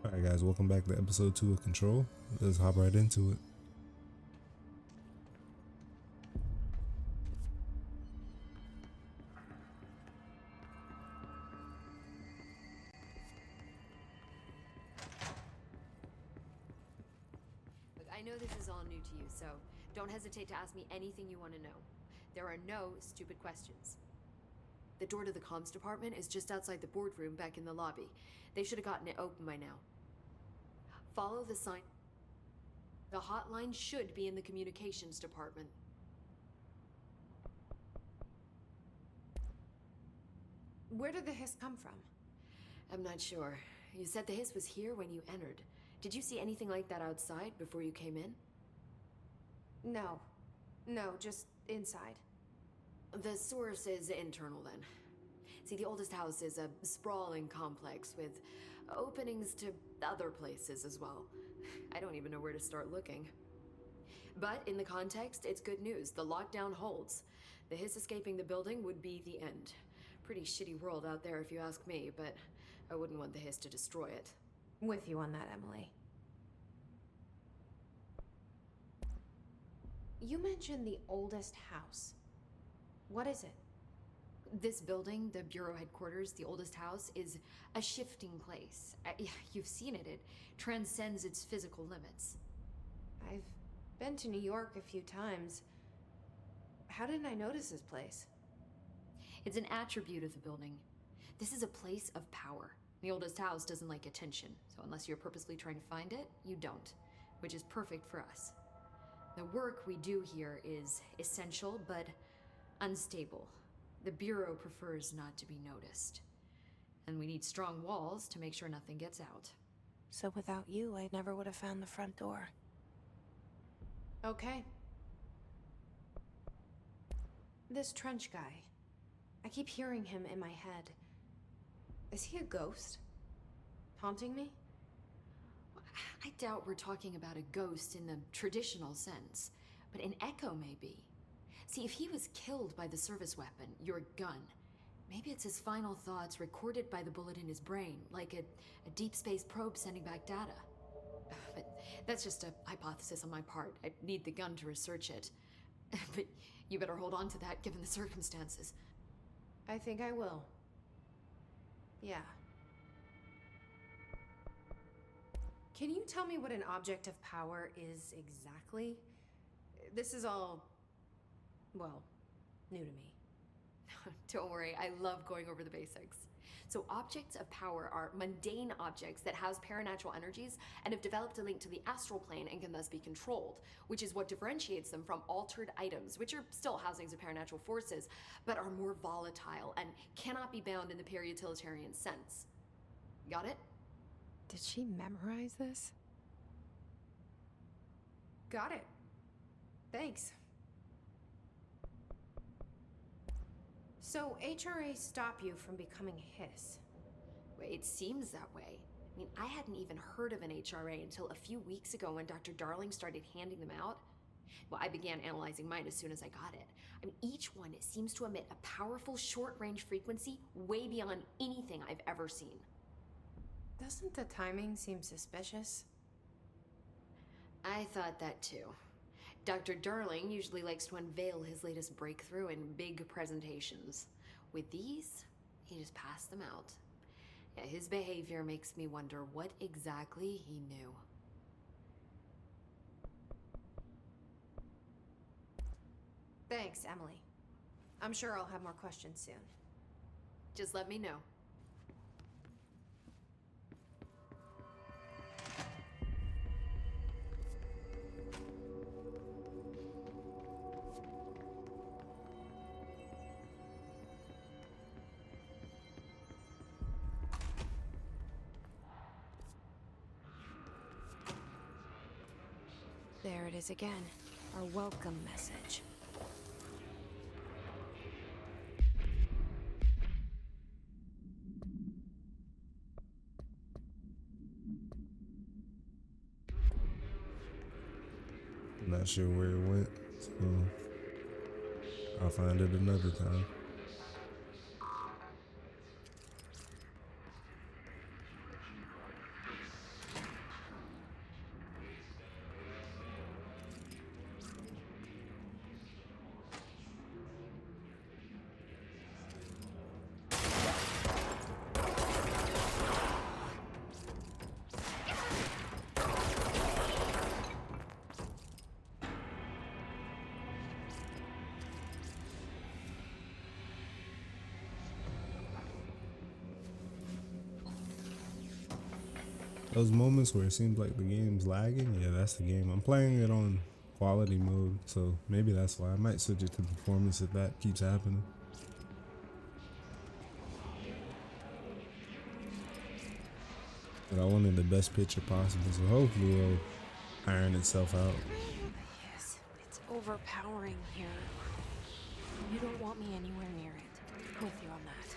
Alright guys, welcome back to episode 2 of Control. Let's hop right into it. Look, I know this is all new to you, so don't hesitate to ask me anything you want to know. There are no stupid questions. The door to the comms department is just outside the boardroom back in the lobby. They should have gotten it open by now. Follow the sign. The hotline should be in the communications department. Where did the hiss come from? I'm not sure. You said the hiss was here when you entered. Did you see anything like that outside before you came in? No. No, just inside. The source is internal then. See, the oldest house is a sprawling complex with openings to other places as well. I don't even know where to start looking. But in the context, it's good news. The lockdown holds. The hiss escaping the building would be the end. Pretty shitty world out there if you ask me, but I wouldn't want the hiss to destroy it. With you on that, Emily. You mentioned the oldest house. What is it? This building, the Bureau headquarters, the oldest house, is a shifting place. You've seen it. It transcends its physical limits. I've been to New York a few times. How didn't I notice this place? It's an attribute of the building. This is a place of power. The oldest house doesn't like attention, so unless you're purposely trying to find it, you don't, which is perfect for us. The work we do here is essential, but unstable. The Bureau prefers not to be noticed. And we need strong walls to make sure nothing gets out. So without you, I never would have found the front door. Okay. This Trench guy. I keep hearing him in my head. Is he a ghost? Haunting me? I doubt we're talking about a ghost in the traditional sense, but an echo maybe. See, if he was killed by the service weapon, your gun, maybe it's his final thoughts recorded by the bullet in his brain, like a deep space probe sending back data. But that's just a hypothesis on my part. I need the gun to research it. But you better hold on to that given the circumstances. I think I will. Yeah. Can you tell me what an object of power is exactly? This is all, well, new to me. Don't worry, I love going over the basics. So objects of power are mundane objects that house paranatural energies and have developed a link to the astral plane and can thus be controlled, which is what differentiates them from altered items, which are still housings of paranatural forces, but are more volatile and cannot be bound in the peri-utilitarian sense. Got it? Did she memorize this? Got it. Thanks. So HRA stop you from becoming hiss? It seems that way. I mean, I hadn't even heard of an HRA until a few weeks ago when Dr. Darling started handing them out. Well, I began analyzing mine as soon as I got it. I mean, each one seems to emit a powerful short-range frequency way beyond anything I've ever seen. Doesn't the timing seem suspicious? I thought that too. Dr. Darling usually likes to unveil his latest breakthrough in big presentations. With these, he just passed them out. Yeah, his behavior makes me wonder what exactly he knew. Thanks, Emily. I'm sure I'll have more questions soon. Just let me know. There it is again. Our welcome message. Not sure where it went, so I'll find it another time. Those moments where it seems like the game's lagging, yeah, that's the game. I'm playing it on quality mode, so maybe that's why. I might switch it to performance if that keeps happening. But I wanted the best picture possible, so hopefully it'll iron itself out. Yes, it's overpowering here. You don't want me anywhere near it. I'm with you on that.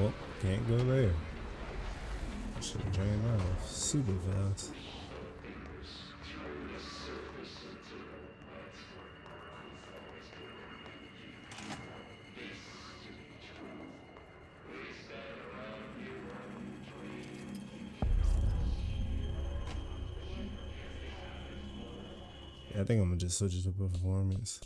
Oh, can't go there. Should have drained that off super fast. Yeah, I think I'm gonna just switch it to performance.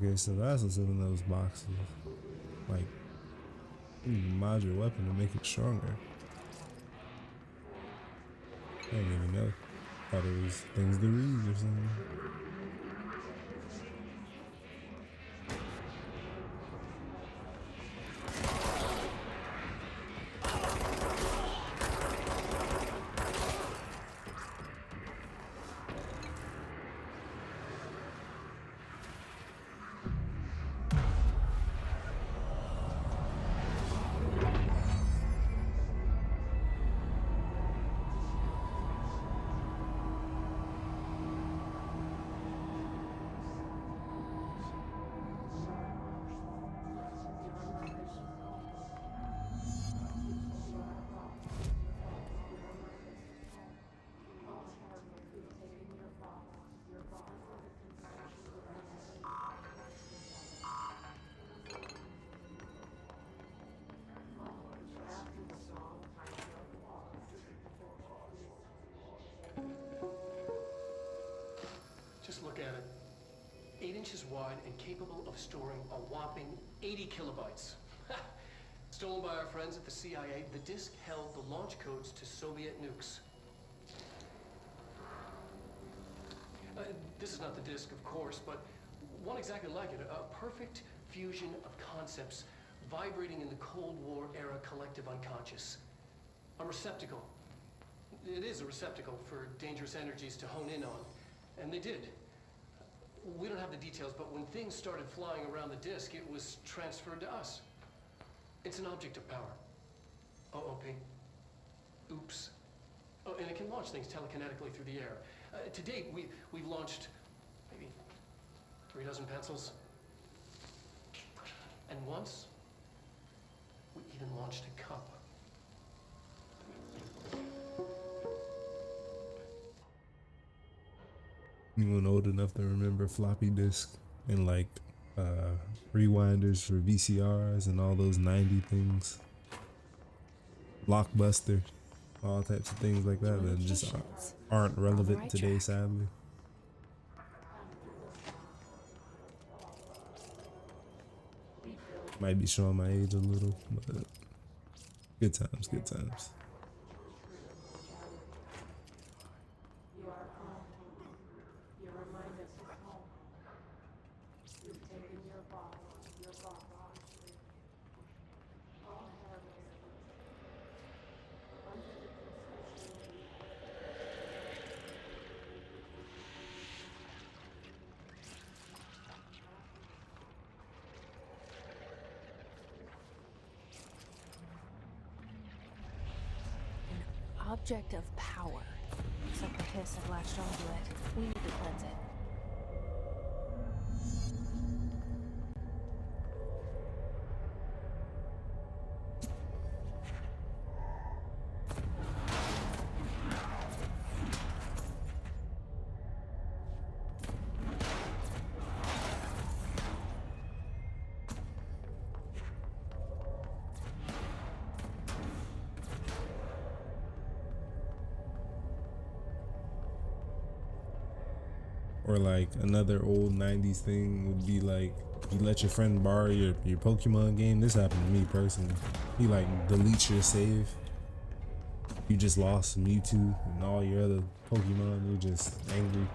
Okay, so that's what's in those boxes. Like, you can mod your weapon to make it stronger. I didn't even know. Thought it was things to read or something. look at it. 8 inches wide and capable of storing a whopping 80 kilobytes. Stolen by our friends at the CIA, the disk held the launch codes to Soviet nukes. This is not the disk, of course, but one exactly like it. A perfect fusion of concepts vibrating in the Cold War era collective unconscious. A receptacle. It is a receptacle for dangerous energies to hone in on. And they did. We don't have the details, but when things started flying around the disk, it was transferred to us. It's an object of power. OOP. Oops. Oh, and it can launch things telekinetically through the air. To date, we've launched maybe 3 dozen pencils. And once, we even launched a cup. Anyone old enough to remember floppy disk and like rewinders for VCRs and all those 90 things? Blockbuster, all types of things like that that just aren't relevant today, sadly. Might be showing my age a little, but good times, good times. Object of power. Looks like the hiss have latched onto it. We need to cleanse it. Or like another old 90s thing would be like, you let your friend borrow your Pokemon game. This happened to me personally. He like deletes your save. You just lost Mewtwo and all your other Pokemon. You're just angry.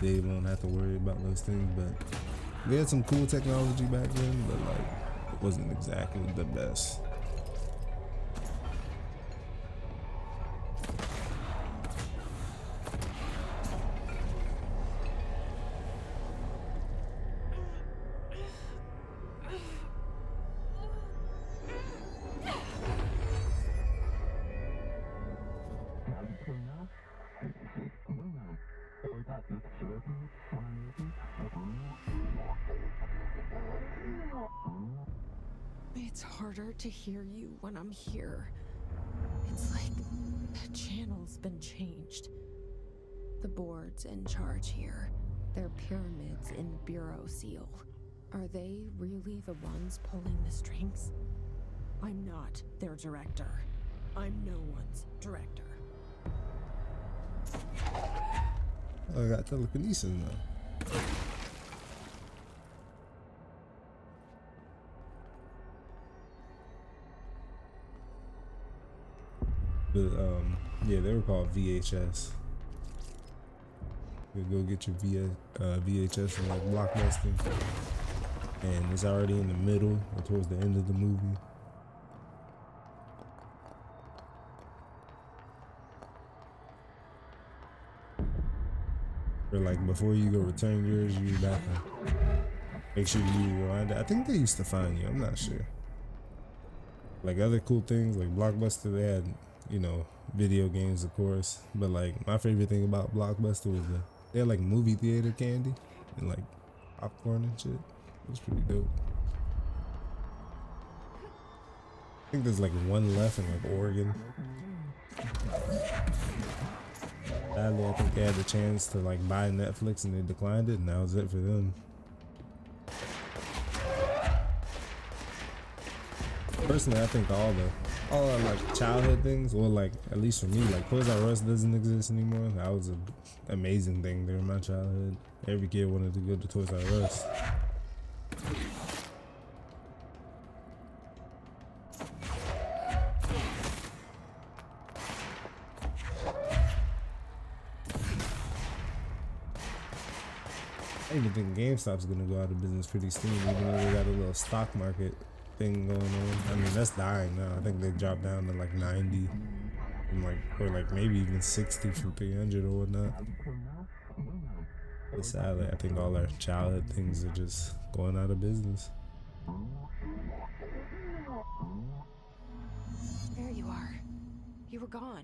They won't have to worry about those things, but we had some cool technology back then, but like it wasn't exactly the best. It's harder to hear you when I'm here. It's like the channel's been changed. The board's in charge here. They're pyramids in Bureau Seal. Are they really the ones pulling the strings? I'm not their director. I'm no one's director. Oh, I got telekinesis now. But yeah, they were called VHS. You go get your VHS from like Blockbuster, and it's already in the middle or towards the end of the movie. Or like before you go return yours, you got to make sure you rewind it. I think they used to find you. I'm not sure. Like other cool things like Blockbuster, they had, you know, video games of course, but like my favorite thing about Blockbuster was they had like movie theater candy and like popcorn and shit. It was pretty dope. I think there's like one left in like Oregon. Sadly, I think they had the chance to like buy Netflix and they declined it, and that was it for them. Personally, I think all our like childhood things, or like at least for me, like Toys R Us doesn't exist anymore. That was an amazing thing during my childhood. Every kid wanted to go to Toys R Us. I even think GameStop's gonna go out of business pretty soon, even though they got a little stock market thing going on. I mean, that's dying now. I think they dropped down to like 90, and like, or like maybe even 60 from 300 or whatnot. But sadly, I think all our childhood things are just going out of business. There you are. You were gone.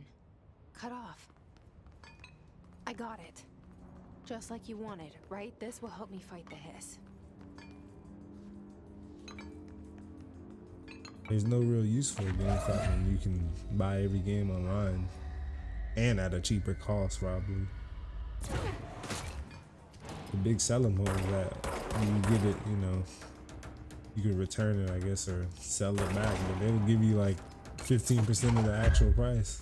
Cut off. I got it. Just like you wanted, right? This will help me fight the hiss. There's no real use for a GameStop when you can buy every game online and at a cheaper cost, probably. The big selling point is that when you get it, you know, you can return it, I guess, or sell it back, but they will give you like 15% of the actual price.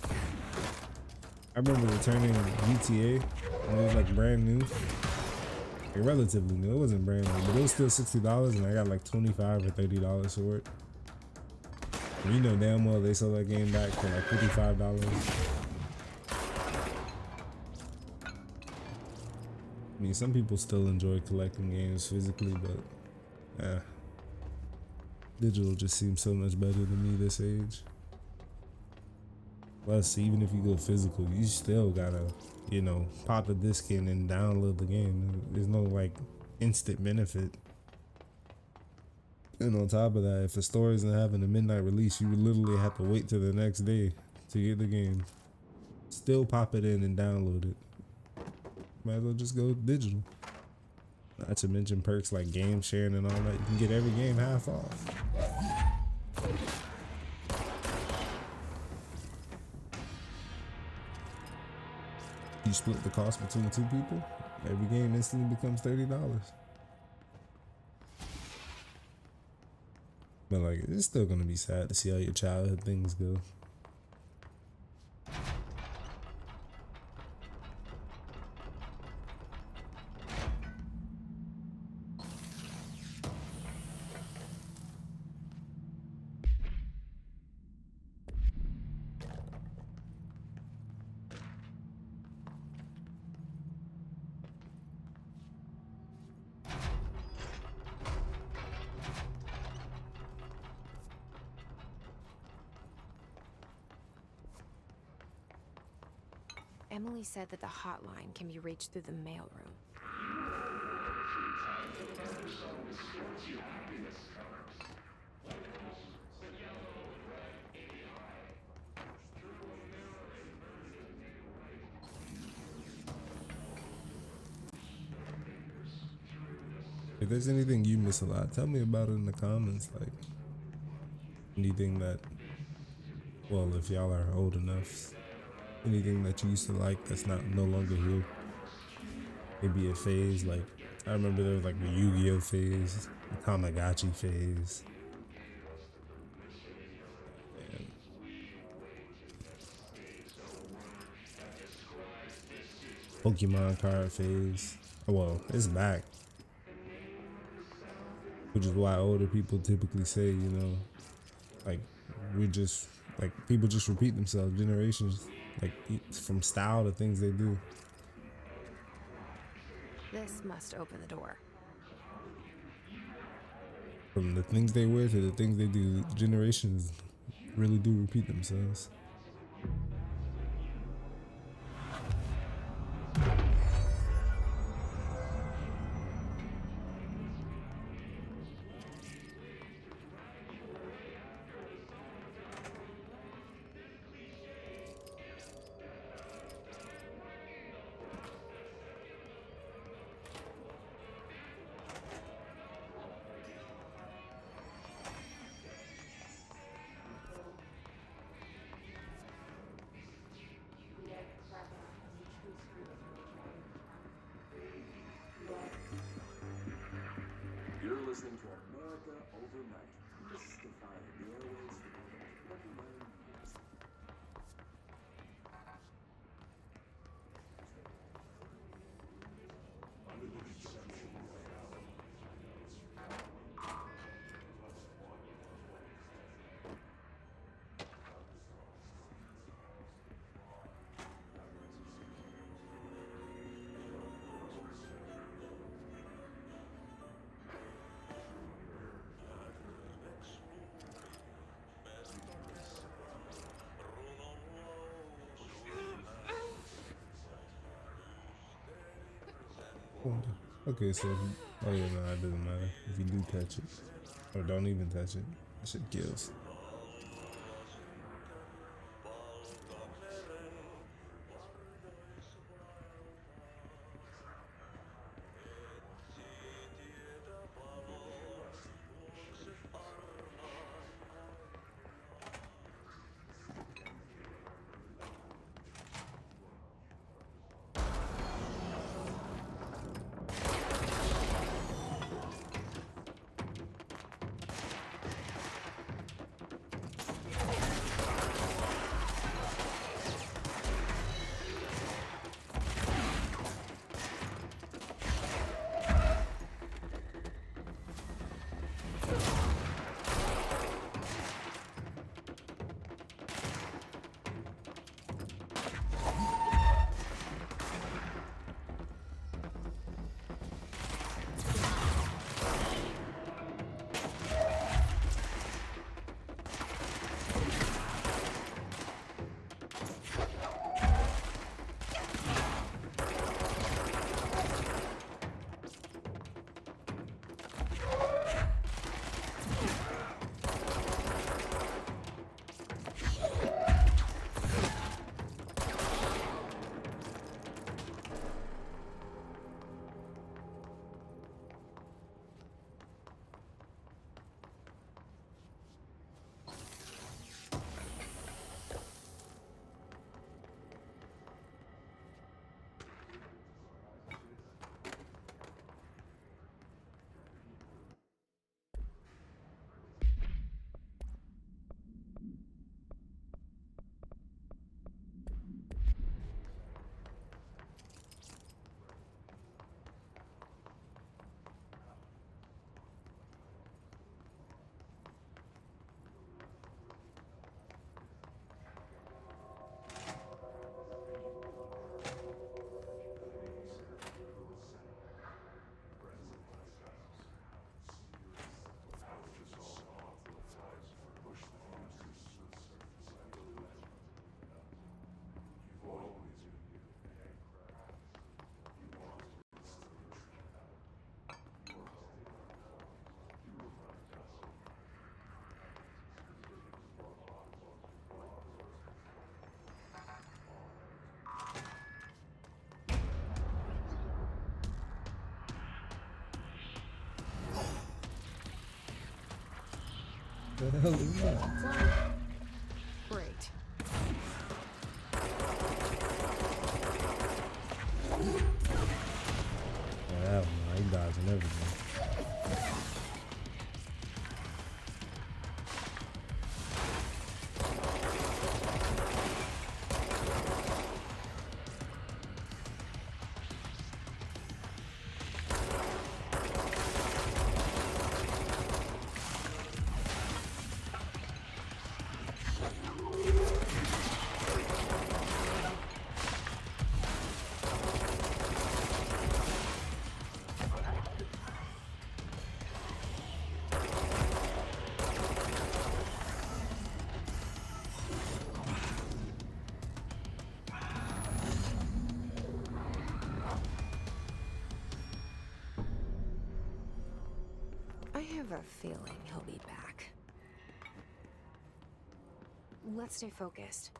I remember returning GTA when it was like brand new, like relatively new. It wasn't brand new, but it was still $60, and I got like $25 or $30 for it. And you know damn well they sold that game back for like $55. I mean, some people still enjoy collecting games physically, but digital just seems so much better to me this age. Plus, even if you go physical, you still gotta, you know, pop the disc in and download the game. There's no like instant benefit. And on top of that, if a store isn't having a midnight release, you would literally have to wait till the next day to get the game. Still pop it in and download it. Might as well just go digital. Not to mention perks like game sharing and all that. You can get every game half off. You split the cost between two people, every game instantly becomes $30. But like, it's still gonna be sad to see how your childhood things go. Emily said that the hotline can be reached through the mailroom. If there's anything you miss a lot, tell me about it in the comments. Like anything that, well, if y'all are old enough, anything that you used to like that's no longer here. Maybe a phase, like I remember there was like the Yu-Gi-Oh phase, the Tamagotchi phase. And Pokemon card phase. Well, it's back. Which is why older people typically say, you know, like people just repeat themselves, generations, like from style to things they do. This must open the door. From the things they wear to the things they do, generations really do repeat themselves. Okay, so oh yeah, no, it doesn't matter if you do touch it or don't even touch it. That shit kills. The hell is that? Great. Yeah, he dodging everything. I have a feeling he'll be back. Let's stay focused.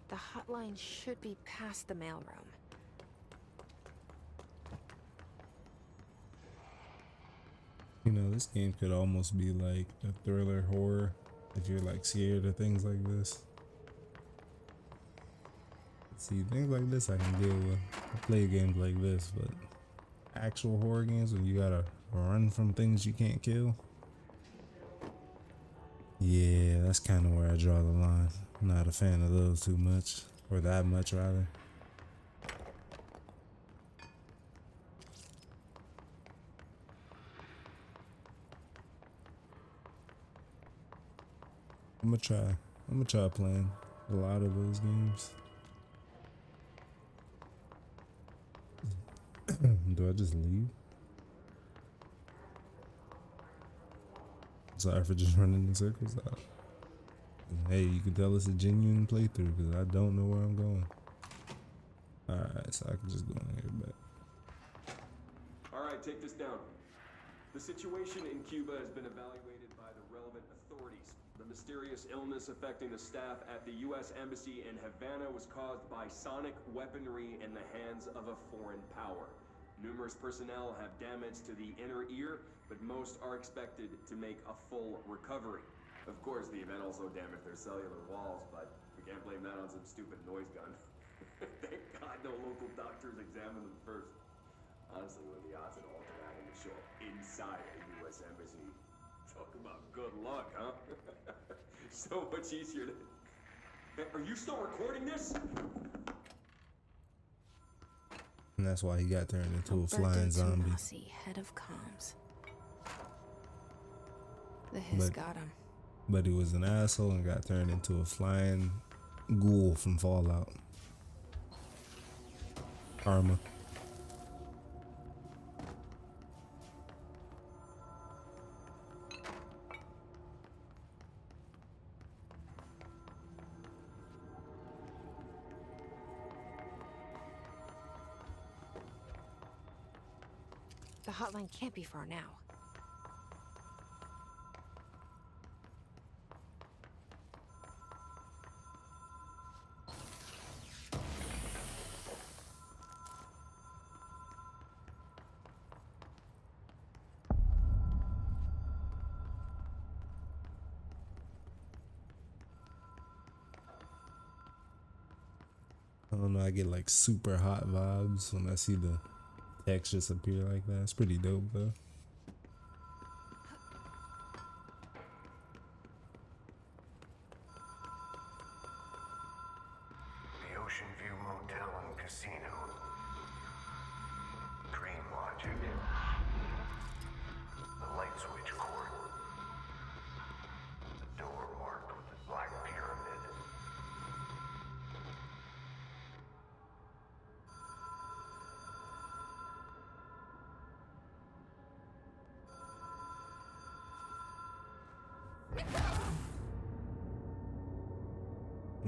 The hotline should be past the mailroom. You know, this game could almost be like a thriller horror if you're like scared of things like this. See, things like this I can deal with. I play games like this, but actual horror games when you gotta run from things you can't kill. Yeah, that's kind of where I draw the line. I'm not a fan of those too much, or that much rather. I'm gonna try playing a lot of those games. Do I just leave? Sorry for just running in circles. Hey, you can tell it's a genuine playthrough because I don't know where I'm going. Alright, so I can just go in here, but Alright, take this down. The situation in Cuba has been evaluated by the relevant authorities. The mysterious illness affecting the staff at the U.S. Embassy in Havana was caused by sonic weaponry in the hands of a foreign power. Numerous personnel have damage to the inner ear, but most are expected to make a full recovery. Of course, the event also damaged their cellular walls, but we can't blame that on some stupid noise gun. Thank God no local doctors examined them first. Honestly, what are the odds that all of that to show up inside a U.S. Embassy? Talk about good luck, huh? So much easier to... Are you still recording this? And that's why he got turned into a flying zombie. Head of comms. The hiss got him. But he was an asshole and got turned into a flying ghoul from Fallout. Karma. The hotline can't be far now. I don't know, I get like super hot vibes when I see the text just appear like that. It's pretty dope though. The Ocean View Motel and Casino. Dream Logic. The light switch cord. The door marked with the black pyramid.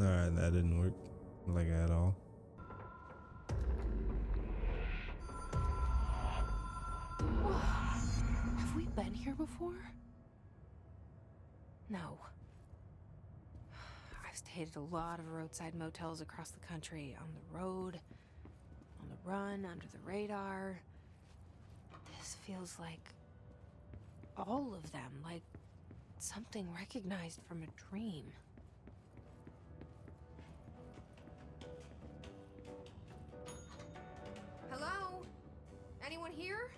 Alright, that didn't work like at all. Have we been here before? No. I've stayed at a lot of roadside motels across the country, on the road, on the run, under the radar. This feels like all of them, like something recognized from a dream. Hello? Anyone here?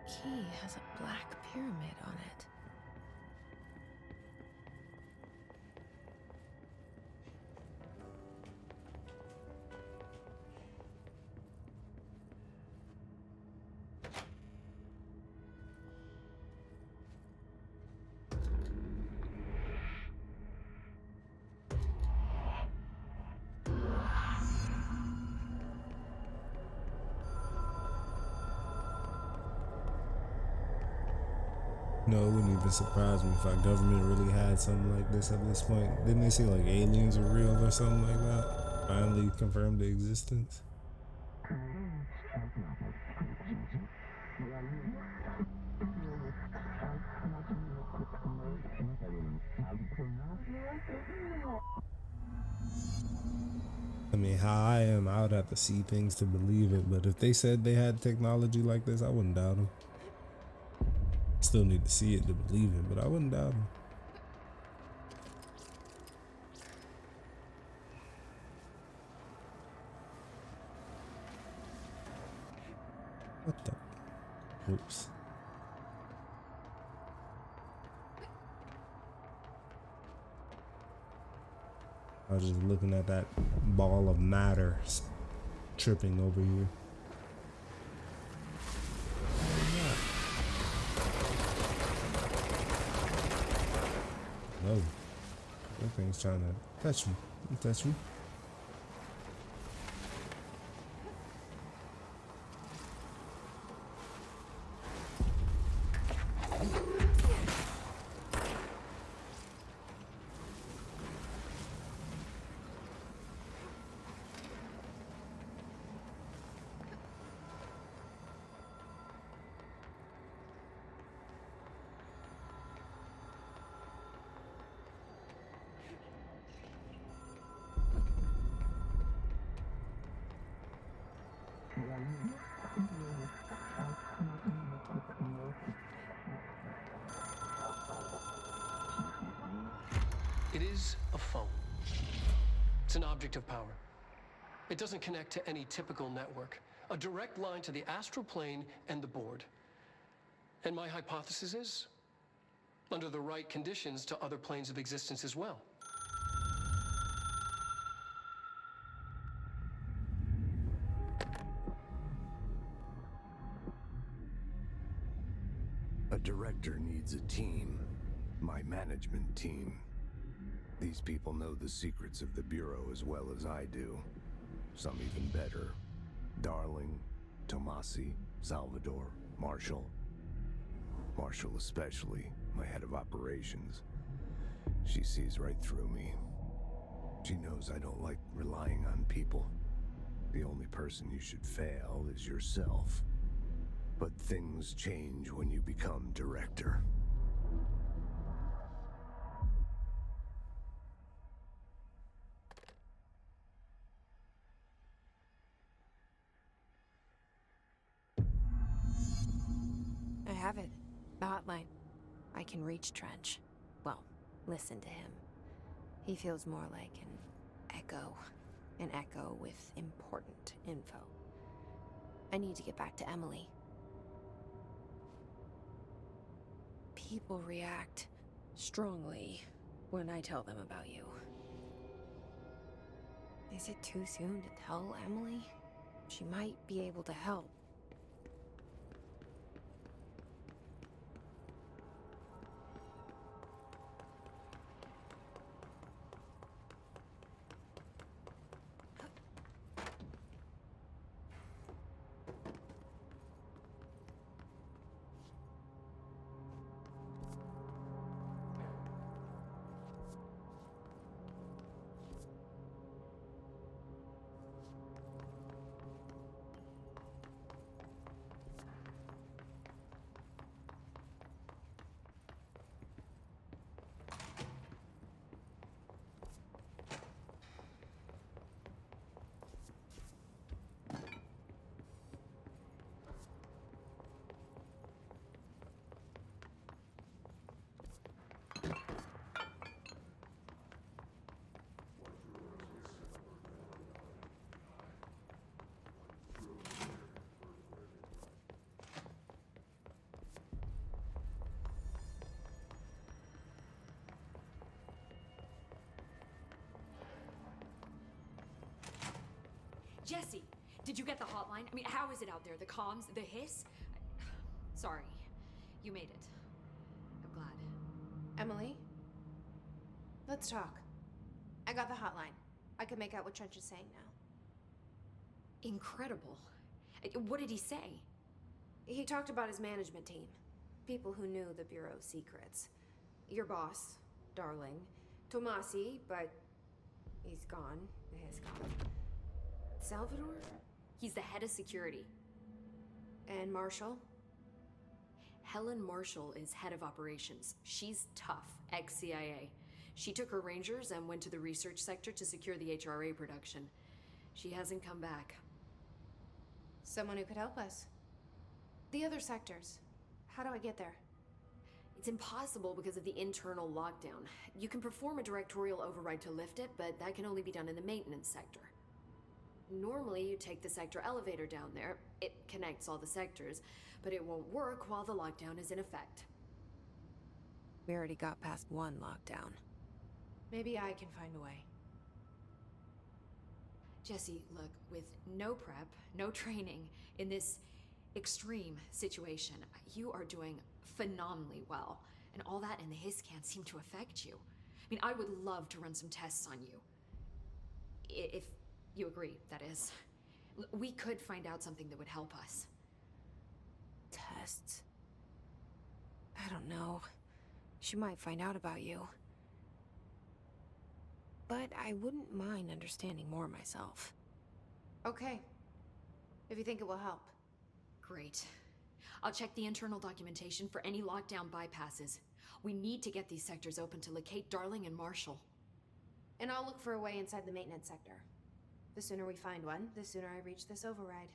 The key has a black pyramid on it. No, it wouldn't even surprise me if our government really had something like this at this point. Didn't they say like aliens are real or something like that? Finally confirmed the existence. I mean, how I am, I would have to see things to believe it, but if they said they had technology like this, I wouldn't doubt them. Still need to see it to believe it, but I wouldn't doubt them. What the? Oops. I was just looking at that ball of matter tripping over here. No. That thing's trying to touch me. Don't touch me. It is a phone. It's an object of power. It doesn't connect to any typical network. A direct line to the astral plane and the board. And my hypothesis is, under the right conditions, to other planes of existence as well. A director needs a team. My management team. These people know the secrets of the Bureau as well as I do. Some even better. Darling, Tomasi, Salvador, Marshall. Marshall especially, my head of operations. She sees right through me. She knows I don't like relying on people. The only person you should fail is yourself. But things change when you become director. I have it. The hotline. I can reach Trench. Well, listen to him. He feels more like an echo. An echo with important info. I need to get back to Emily. People react strongly when I tell them about you. Is it too soon to tell Emily? She might be able to help. Jesse, did you get the hotline? I mean, how is it out there? The comms, the hiss? Sorry, you made it. I'm glad. Emily? Let's talk. I got the hotline. I can make out what Trench is saying now. Incredible. What did he say? He talked about his management team. People who knew the Bureau's secrets. Your boss, Darling. Tomasi, but he's gone. He's gone. Salvador? He's the head of security. And Marshall? Helen Marshall is head of operations. She's tough, ex-CIA. She took her rangers and went to the research sector to secure the HRA production. She hasn't come back. Someone who could help us. The other sectors. How do I get there? It's impossible because of the internal lockdown. You can perform a directorial override to lift it, but that can only be done in the maintenance sector. Normally, you take the sector elevator down there. It connects all the sectors, but it won't work while the lockdown is in effect. We already got past one lockdown. Maybe I can find a way. Jesse, look, with no prep, no training, in this extreme situation, you are doing phenomenally well. And all that and the hiss can't seem to affect you. I mean, I would love to run some tests on you. If you agree, that is. We could find out something that would help us. Tests? I don't know. She might find out about you. But I wouldn't mind understanding more myself. Okay. If you think it will help. Great. I'll check the internal documentation for any lockdown bypasses. We need to get these sectors open to locate Darling and Marshall. And I'll look for a way inside the maintenance sector. The sooner we find one, the sooner I reach this override.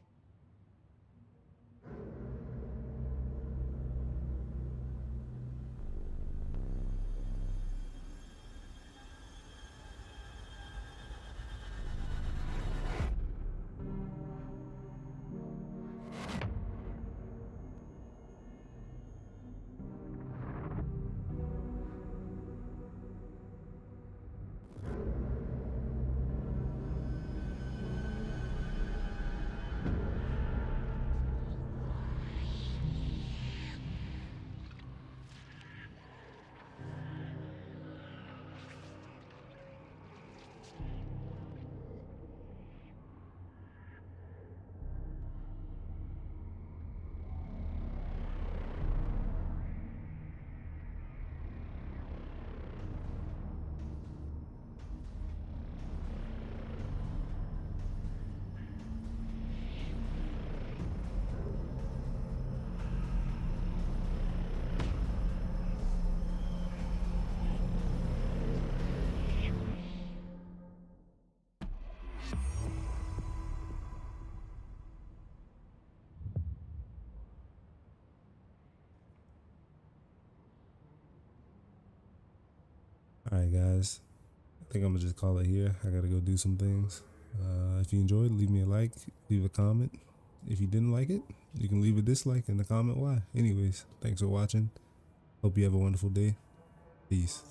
Alright, guys. I think I'm gonna just call it here. I gotta go do some things. If you enjoyed, leave me a like, leave a comment. If you didn't like it, you can leave a dislike in the comment why. Anyways, thanks for watching. Hope you have a wonderful day. Peace.